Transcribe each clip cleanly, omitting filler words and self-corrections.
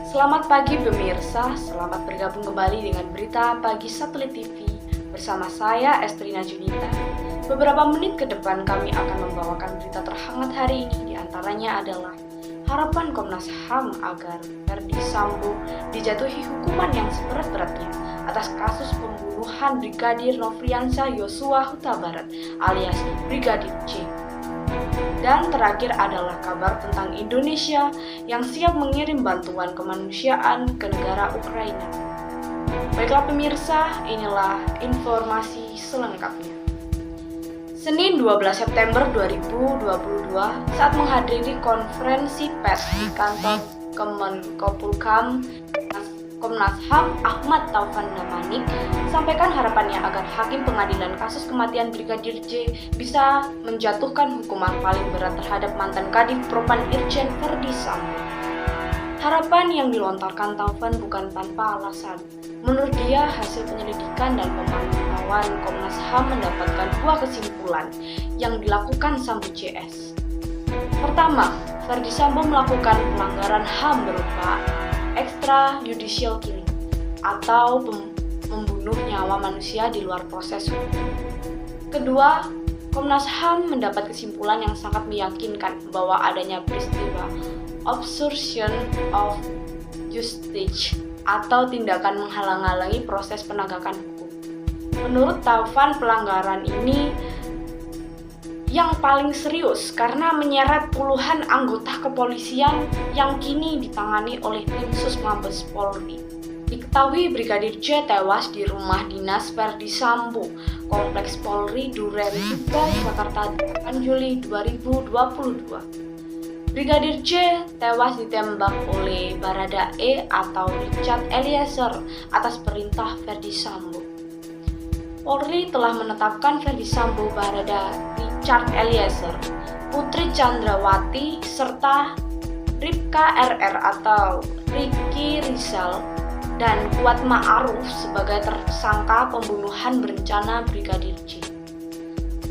Selamat pagi pemirsa, selamat bergabung kembali dengan berita pagi Satelit TV bersama saya Estrina Junita. Beberapa menit ke depan kami akan membawakan berita terhangat hari ini, diantaranya adalah harapan Komnas HAM agar Ferdy Sambo dijatuhi hukuman yang seberat-beratnya atas kasus pembunuhan Brigadir Nofriansah Yosua Huta Barat alias Brigadir J. Dan terakhir adalah kabar tentang Indonesia yang siap mengirim bantuan kemanusiaan ke negara Ukraina. Baiklah pemirsa, inilah informasi selengkapnya. Senin 12 September 2022 saat menghadiri konferensi pers di kantor Kemenkopolhukam, Komnas HAM Ahmad Taufan Damanik sampaikan harapannya agar hakim pengadilan kasus kematian Brigadir J bisa menjatuhkan hukuman paling berat terhadap mantan Kadif Propam Irjen Ferdy Sambo. Harapan yang dilontarkan Taufan bukan tanpa alasan. Menurut dia, hasil penyelidikan dan pemantauan Komnas HAM mendapatkan dua kesimpulan yang dilakukan Sambo CS. Pertama, Ferdy Sambo melakukan pelanggaran HAM berupa extrajudicial killing atau membunuh nyawa manusia di luar proses hukum. Kedua, Komnas HAM mendapat kesimpulan yang sangat meyakinkan bahwa adanya peristiwa obstruction of justice atau tindakan menghalang-halangi proses penegakan hukum. Menurut Taufan, pelanggaran ini yang paling serius karena menyeret puluhan anggota kepolisian yang kini ditangani oleh tim Sus Mabes Polri. Diketahui Brigadir J tewas di rumah dinas Ferdy Sambo, Kompleks Polri Duren 3, Jakarta 8 Juli 2022. Brigadir J tewas ditembak oleh Baradae atau Richard Eliezer atas perintah Ferdy Sambo. Polri telah menetapkan Ferdy Sambo, Barada Richard Eliezer, Putri Chandrawati, serta Ripka RR atau Ricky Rizal dan Kuat Ma'aruf sebagai tersangka pembunuhan berencana Brigadir J.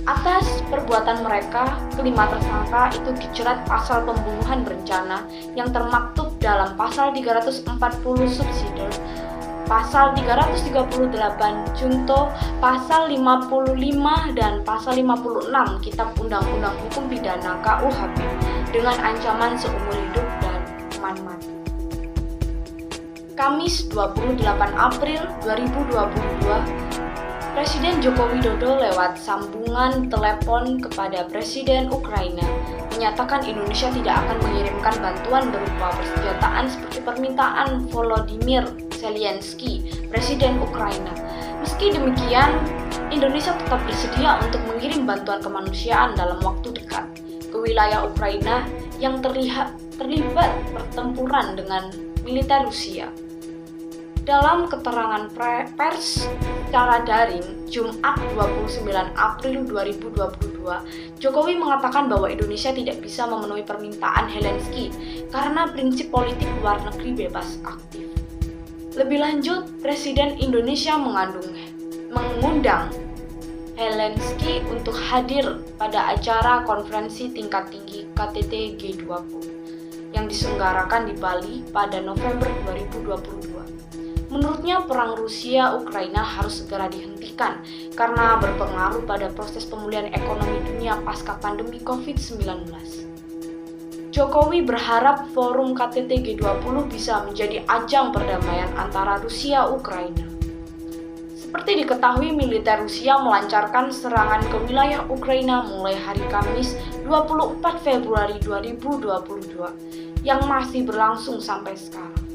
Atas perbuatan mereka, kelima tersangka itu dijerat pasal pembunuhan berencana yang termaktub dalam pasal 340 subsidiar, pasal 338 junto, pasal 55 dan pasal 56 Kitab Undang-Undang Hukum Pidana KUHP dengan ancaman seumur hidup dan hukuman mati. Kamis 28 April 2022, Presiden Joko Widodo lewat sambungan telepon kepada Presiden Ukraina menyatakan Indonesia tidak akan mengirimkan bantuan berupa persenjataan seperti permintaan Volodymyr Zelensky, Presiden Ukraina. Meski demikian, Indonesia tetap bersedia untuk mengirim bantuan kemanusiaan dalam waktu dekat ke wilayah Ukraina yang terlibat pertempuran dengan militer Rusia. Dalam keterangan pers secara daring Jumat 29 April 2022, Jokowi mengatakan bahwa Indonesia tidak bisa memenuhi permintaan Zelensky karena prinsip politik luar negeri bebas aktif. Lebih lanjut, Presiden Indonesia mengundang Zelensky untuk hadir pada acara konferensi tingkat tinggi KTT G20 yang diselenggarakan di Bali pada November 2022. Menurutnya, perang Rusia-Ukraina harus segera dihentikan karena berpengaruh pada proses pemulihan ekonomi dunia pasca pandemi COVID-19. Jokowi berharap forum KTT G20 bisa menjadi ajang perdamaian antara Rusia-Ukraina. Seperti diketahui, militer Rusia melancarkan serangan ke wilayah Ukraina mulai hari Kamis 24 Februari 2022 yang masih berlangsung sampai sekarang.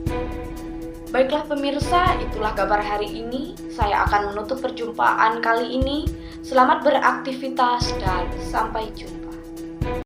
Baiklah pemirsa, itulah kabar hari ini. Saya akan menutup perjumpaan kali ini. Selamat beraktivitas dan sampai jumpa.